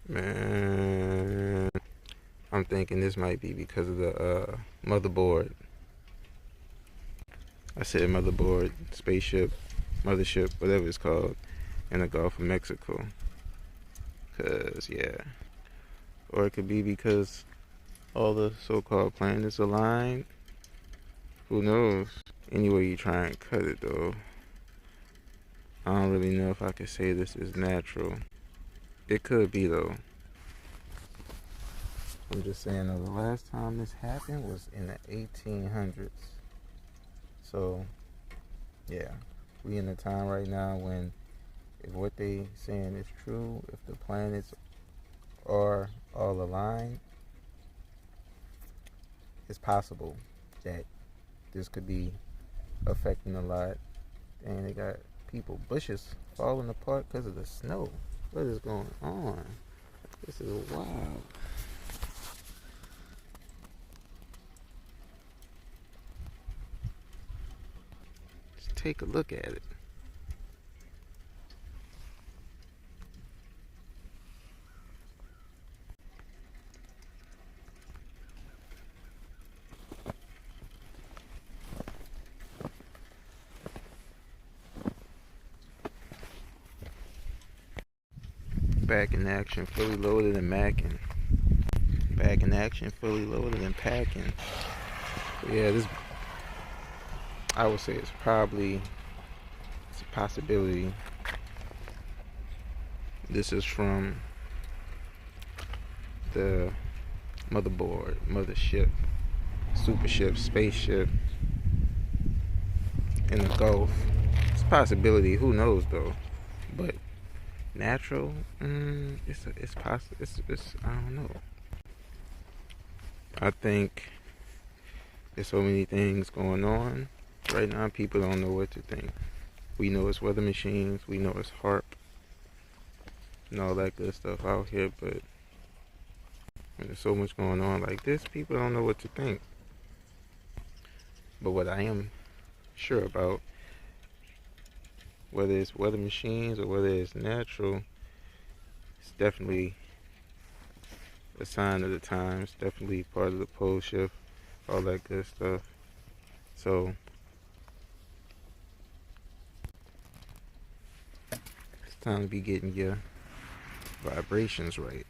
Man, I'm thinking this might be because of the motherboard. I said motherboard, spaceship, mothership, whatever it's called, in the Gulf of Mexico. Cause yeah, or it could be because all the so-called planets aligned. Who knows? Anyway, you try and cut it though. I don't really know if I could say this is natural. It could be though. I'm just saying though, the last time this happened was in the 1800s. So, yeah, we in a time right now when if what they saying is true, if the planets are all aligned, it's possible that this could be affecting a lot. And they got people, bushes falling apart because of the snow. What is going on? This is wild. Just take a look at it. Back in action, fully loaded and macking. Back in action, fully loaded and packing. But yeah, this I would say it's a possibility. This is from the motherboard, mothership, supership, spaceship in the Gulf. It's a possibility. Who knows though? But natural, it's possible. It's I don't know. I think there's so many things going on right now. People don't know what to think. We know it's weather machines. We know it's HARP and all that good stuff out here. But when there's so much going on like this, people don't know what to think. But what I am sure about, whether it's weather machines or whether it's natural, it's definitely a sign of the times. Definitely part of the pole shift, all that good stuff. So it's time to be getting your vibrations right.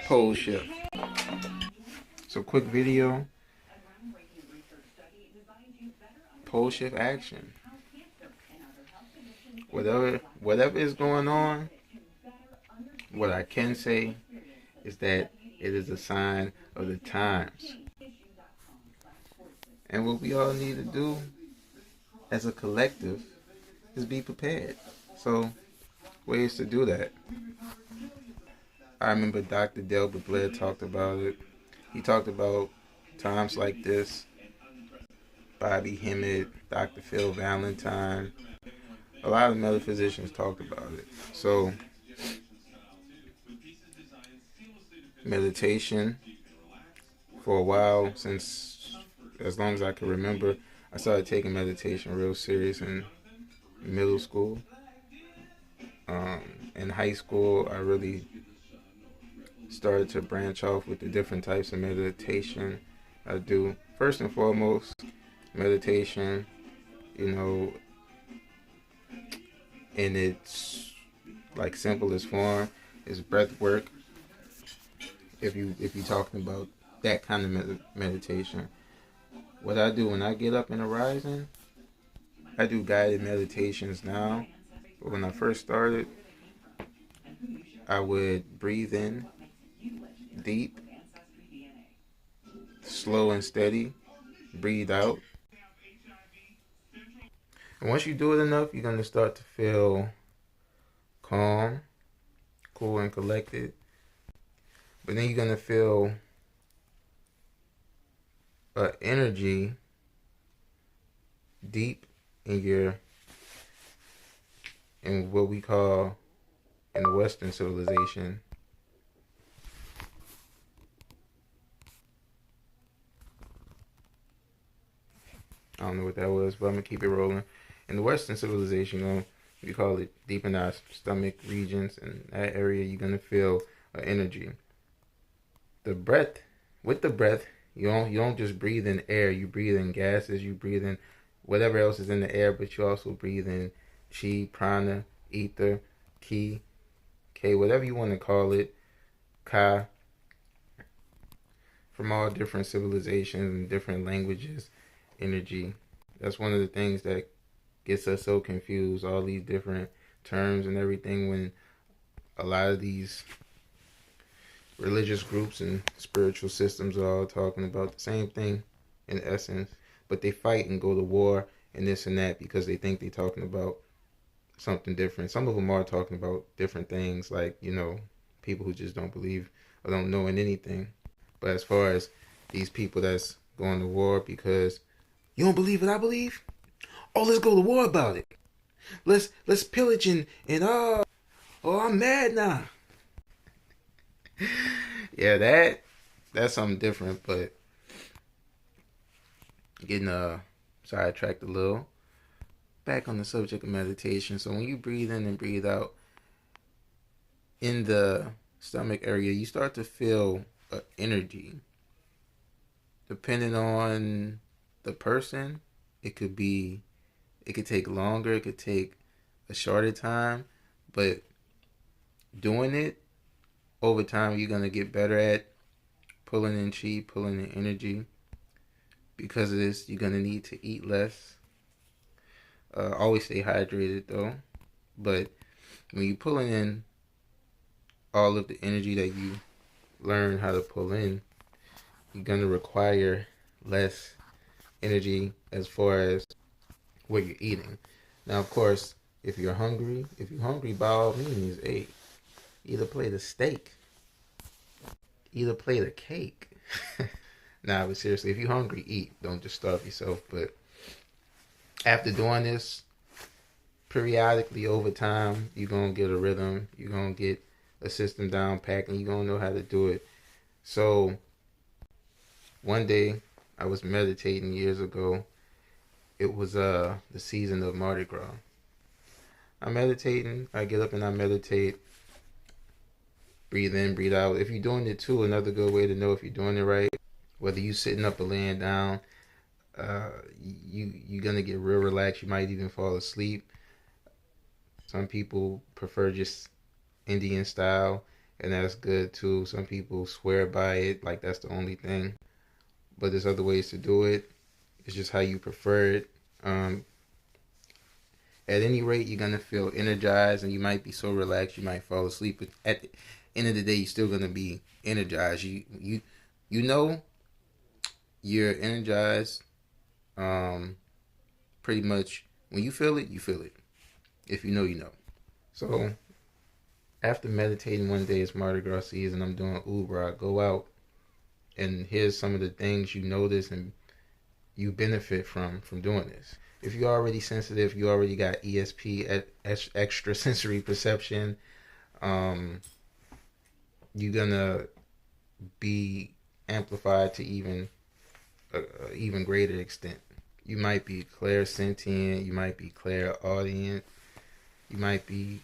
Pole shift. So quick video. Pole shift action. Whatever is going on, what I can say is that it is a sign of the times. And what we all need to do as a collective is be prepared. So, ways to do that. I remember Dr. Delbert Blair talked about it. He talked about times like this. Bobby Hemmett, Dr. Phil Valentine. A lot of metaphysicians talked about it. So, meditation, for a while, since as long as I can remember, I started taking meditation real serious in middle school. In high school, I really started to branch off with the different types of meditation I do. First and foremost, meditation, you know, in its like simplest form is breath work. If you're talking about that kind of meditation, what I do when I get up in the rising, I do guided meditations now. But when I first started, I would breathe in deep, slow and steady, breathe out. And once you do it enough, you're going to start to feel calm, cool, and collected. But then you're going to feel energy deep in what we call in the Western civilization I don't know what that was, but I'm gonna keep it rolling. In the Western civilization, we call it deep in our stomach regions. In that area, you're gonna feel energy. The breath, with the breath, you don't just breathe in air. You breathe in gases. You breathe in whatever else is in the air, but you also breathe in chi, prana, ether, ki, k, whatever you want to call it, ka, from all different civilizations and different languages, energy. That's one of the things that gets us so confused, all these different terms and everything, when a lot of these religious groups and spiritual systems are all talking about the same thing in essence, but they fight and go to war and this and that because they think they're talking about something different. Some of them are talking about different things, like, people who just don't believe or don't know in anything. But as far as these people that's going to war because you don't believe what I believe, oh, let's go to war about it. Let's pillage and I'm mad now. Yeah, that's something different, but getting sidetracked a little. Back on the subject of meditation. So when you breathe in and breathe out in the stomach area, you start to feel energy. Depending on the person, it could take longer, it could take a shorter time, but doing it over time, you're going to get better at pulling in chi, pulling in energy. Because of this, you're going to need to eat less. Always stay hydrated though. But when you're pulling in all of the energy that you learn how to pull in, you're going to require less energy as far as what you're eating. Now, of course, if you're hungry, by all means, hey, either plate of steak, either plate of cake. Nah, but seriously, if you're hungry, eat. Don't just starve yourself. But after doing this periodically over time, you're going to get a rhythm. You're going to get a system down packed, and you're going to know how to do it. So one day, I was meditating years ago. It was the season of Mardi Gras. I'm meditating. I get up and I meditate. Breathe in, breathe out. If you're doing it too, another good way to know if you're doing it right, whether you sitting up or laying down, you're gonna get real relaxed. You might even fall asleep. Some people prefer just Indian style, and that's good too. Some people swear by it, like that's the only thing. But there's other ways to do it. It's just how you prefer it. At any rate, you're gonna feel energized, and you might be so relaxed you might fall asleep. But at the end of the day, you're still gonna be energized. You know you're energized. Pretty much when you feel it, you feel it. If you know, you know. So after meditating one day, it's Mardi Gras season. I'm doing Uber. I go out, and here's some of the things you notice and you benefit from doing this. If you're already sensitive, you already got ESP, extra sensory perception. You're gonna be amplified to even greater extent. You might be clairsentient. You might be clairaudient. You might be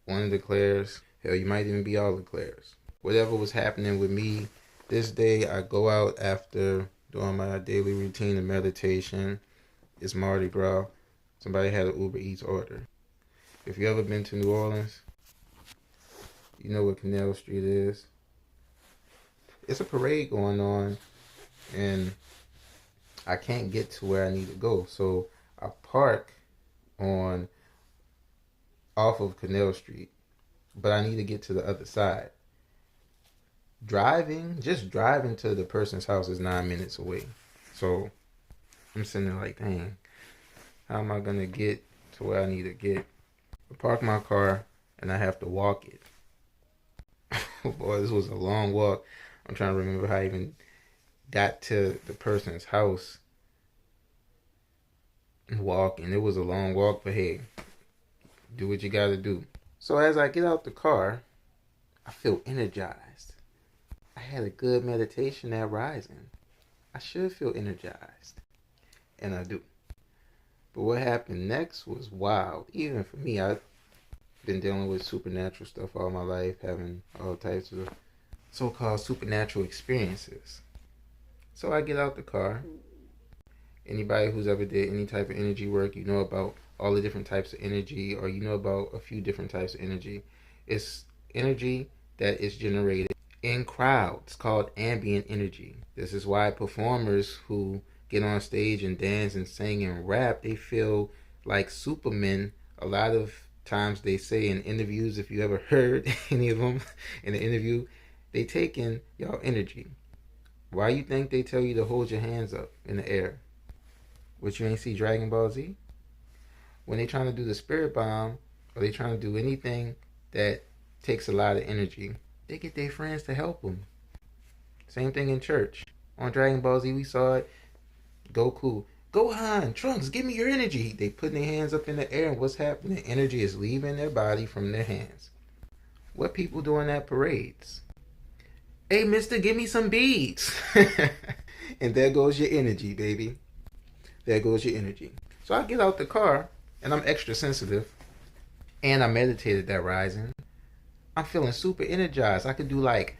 one of the clairs. Hell, you might even be all the clairs. Whatever was happening with me this day, I go out after doing my daily routine of meditation. It's Mardi Gras. Somebody had an Uber Eats order. If you ever been to New Orleans, you know what Canal Street is. It's a parade going on, and I can't get to where I need to go. So I park off of Canal Street, but I need to get to the other side. Just driving to the person's house is 9 minutes away. So I'm sitting there like, dang, how am I going to get to where I need to get? I park my car and I have to walk it. Boy, this was a long walk. I'm trying to remember how I even got to the person's house and walking. It was a long walk, but hey, do what you got to do. So as I get out the car, I feel energized. I had a good meditation at Rising. I should feel energized, and I do. But what happened next was wild. Even for me, I've been dealing with supernatural stuff all my life, having all types of so-called supernatural experiences. So I get out the car. Anybody who's ever did any type of energy work, you know about all the different types of energy, or you know about a few different types of energy. It's energy that is generated in crowds called ambient energy. This is why performers who get on stage and dance and sing and rap, they feel like supermen. A lot of times they say in interviews, if you ever heard any of them in an interview, they take in y'all energy. Why you think they tell you to hold your hands up in the air? What, you ain't see Dragon Ball Z? When they trying to do the spirit bomb, or they trying to do anything that takes a lot of energy, they get their friends to help them. Same thing in church. On Dragon Ball Z, we saw it. Goku, Gohan, Trunks, give me your energy. They putting their hands up in the air, and what's happening? Energy is leaving their body from their hands. What people doing at parades? Hey, mister, give me some beads. And there goes your energy, baby. There goes your energy. So I get out the car, and I'm extra sensitive. And I meditated that rising. I'm feeling super energized. I could do like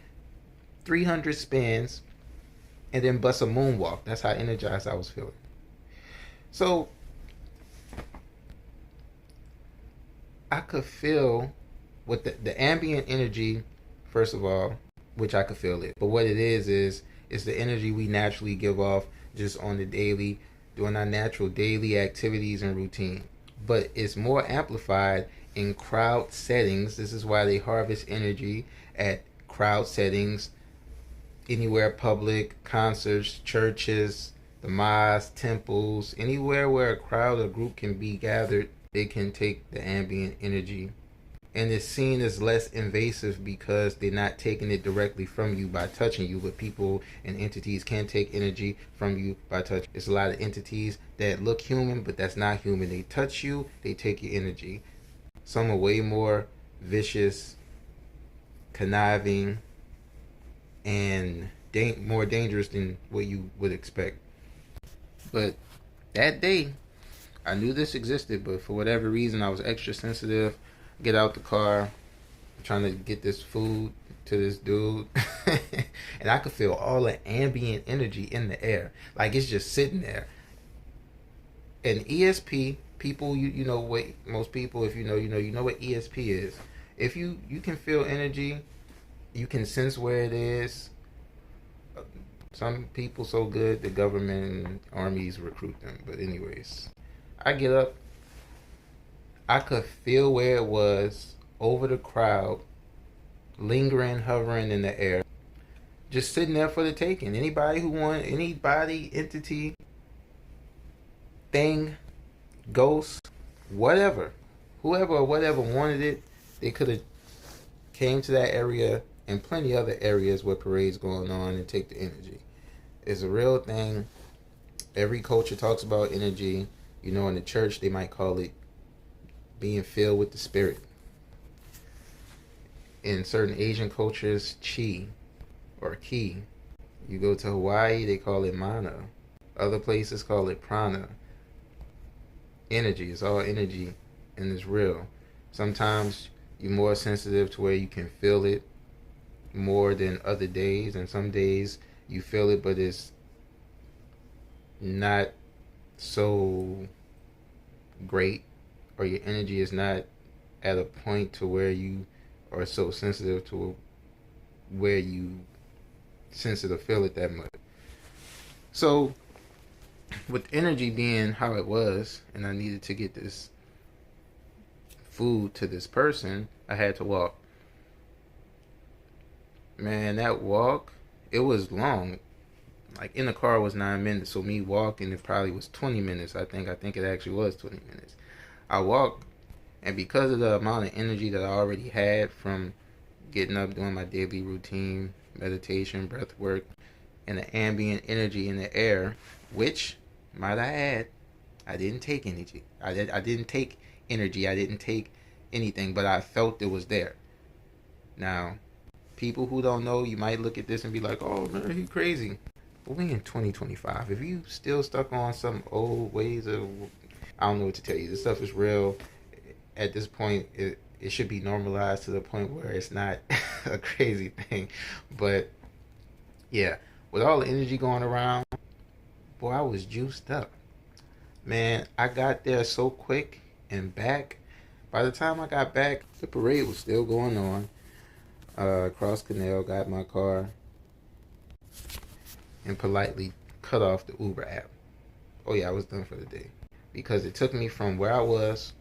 300 spins and then bust a moonwalk. That's how energized I was feeling. So I could feel with the ambient energy, first of all, which I could feel it. But what it is it's the energy we naturally give off just on the daily, doing our natural daily activities and routine. But it's more amplified in crowd settings. This is why they harvest energy at crowd settings, anywhere public, concerts, churches, the mosques, temples, anywhere where a crowd or group can be gathered, they can take the ambient energy. And it's seen as less invasive because they're not taking it directly from you by touching you, but people and entities can take energy from you by touch. There's a lot of entities that look human, but that's not human. They touch you, they take your energy. Some are way more vicious, conniving, and more dangerous than what you would expect. But that day, I knew this existed, but for whatever reason, I was extra sensitive. Get out the car, trying to get this food to this dude, and I could feel all the ambient energy in the air, like it's just sitting there. And ESP people, you know what, most people, if you know what ESP is. If you can feel energy, you can sense where it is. Some people so good the government and armies recruit them. But anyways, I get up. I could feel where it was over the crowd, lingering, hovering in the air, just sitting there for the taking. Anybody who wanted, anybody, entity, thing, ghost, whatever, whoever or whatever wanted it, they could have came to that area and plenty other areas where parades going on and take the energy. It's a real thing. Every culture talks about energy. You know, in the church they might call it being filled with the spirit. In certain Asian cultures, chi or ki. You go to Hawaii, they call it mana. Other places call it prana. Energy, it's all energy and it's real. Sometimes you're more sensitive to where you can feel it more than other days, and some days you feel it but it's not so great, or your energy is not at a point to where you are so sensitive to where you sense it or feel it that much. So with energy being how it was, and I needed to get this food to this person, I had to walk. Man, that walk, it was long. Like in the car was 9 minutes, so me walking it probably was 20 minutes. I think it actually was 20 minutes. I walked, and because of the amount of energy that I already had from getting up, doing my daily routine, meditation, breath work, and the ambient energy in the air, which, might I add, I didn't take energy. I didn't take energy. I didn't take anything, but I felt it was there. Now, people who don't know, you might look at this and be like, oh man, you crazy. But we in 2025. If you still stuck on some old ways of, I don't know what to tell you. This stuff is real. At this point, it should be normalized to the point where it's not a crazy thing. But yeah, with all the energy going around, boy, I was juiced up. Man, I got there so quick and back. By the time I got back, the parade was still going on. Cross Canal, got my car, and politely cut off the Uber app. Oh yeah, I was done for the day. Because it took me from where I was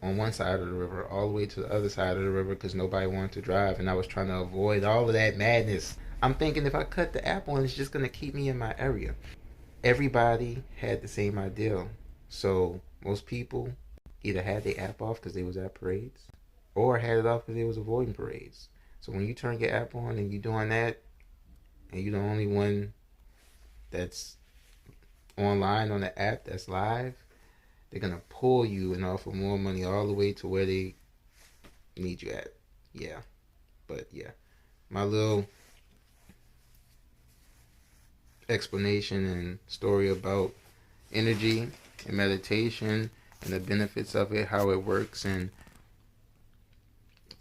on one side of the river all the way to the other side of the river because nobody wanted to drive, and I was trying to avoid all of that madness. I'm thinking if I cut the app on, it's just going to keep me in my area. Everybody had the same idea. So most people either had the app off because they was at parades or had it off because they was avoiding parades. So when you turn your app on and you're doing that and you're the only one that's online on the app that's live, they're gonna pull you and offer more money all the way to where they need you at. Yeah. But yeah. My little explanation and story about energy and meditation and the benefits of it, how it works, and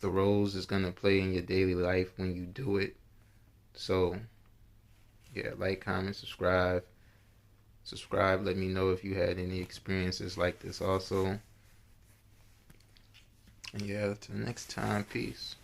the roles it's gonna play in your daily life when you do it. So yeah, like, comment, subscribe. Let me know if you had any experiences like this also. And yeah, till next time, peace.